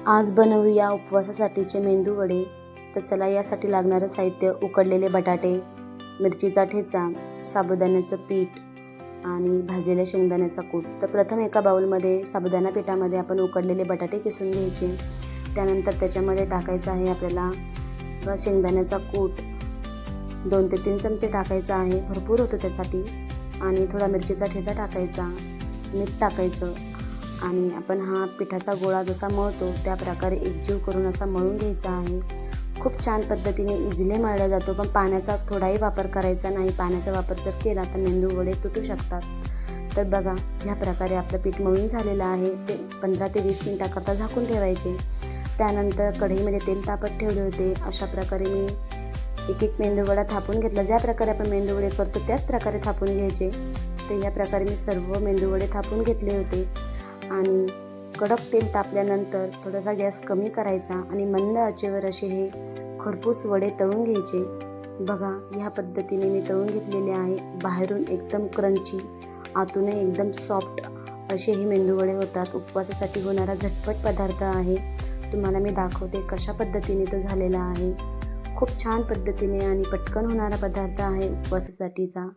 आज बनवूया उपवासासाठीचे मेंदू वडे. तर चला, यासाठी लागणारं साहित्य: उकडलेले बटाटे, मिरचीचा ठेचा, साबुदाण्याचं पीठ आणि भाजलेल्या शेंगदाण्याचा कूट. तर प्रथम एका बाउलमध्ये साबुदाणा पिठामध्ये आपण उकडलेले बटाटे किसून घ्यायचे. त्यानंतर त्याच्यामध्ये टाकायचं आहे आपल्याला शेंगदाण्याचा कूट 2 ते 3 चमचे टाकायचा आहे, भरपूर होतो त्यासाठी. आणि थोडा मिरचीचा ठेचा टाकायचा, मीठ टाकायचं आणि आपण हा पिठाचा गोळा जसा मळतो त्या प्रकारे एकजीव करून असा मळून घ्यायचा आहे. खूप छान पद्धतीने इझिली मळला जातो, पण पाण्याचा थोडाही वापर करायचा नाही. पाण्याचा वापर जर केला तर मेंदू वडे तुटू शकतात. तर बघा, ह्या प्रकारे आपलं पीठ मळून झालेलं आहे. ते 15 ते 20 मिनिटाकरता झाकून ठेवायचे. त्यानंतर कढईमध्ये तेल तापत ठेवले होते. अशा प्रकारे मी एक मेंदूवडा थापून घेतला. ज्या प्रकारे आपण मेंदूवडे करतो त्याच प्रकारे थापून घ्यायचे. तर या प्रकारे मी सर्व मेंदूवडे थापून घेतले होते. आणि कडक तेल तापल्यानंतर थोडासा गॅस कमी करायचा आणि मंद आचेवर असे हे खरपूस वडे तळून घ्यायचे. बघा, ह्या पद्धतीने मी तळून घेतलेले आहे. बाहेरून एकदम क्रंची, आतूनही एकदम सॉफ्ट असे हे मेंदूवडे होतात. उपवासासाठी होणारा झटपट पदार्थ आहे. तुम्हाला मी दाखवते कशा पद्धतीने तो झालेला आहे. खूप छान पद्धतीने आणि पटकन होणारा पदार्थ आहे उपवासासाठीचा.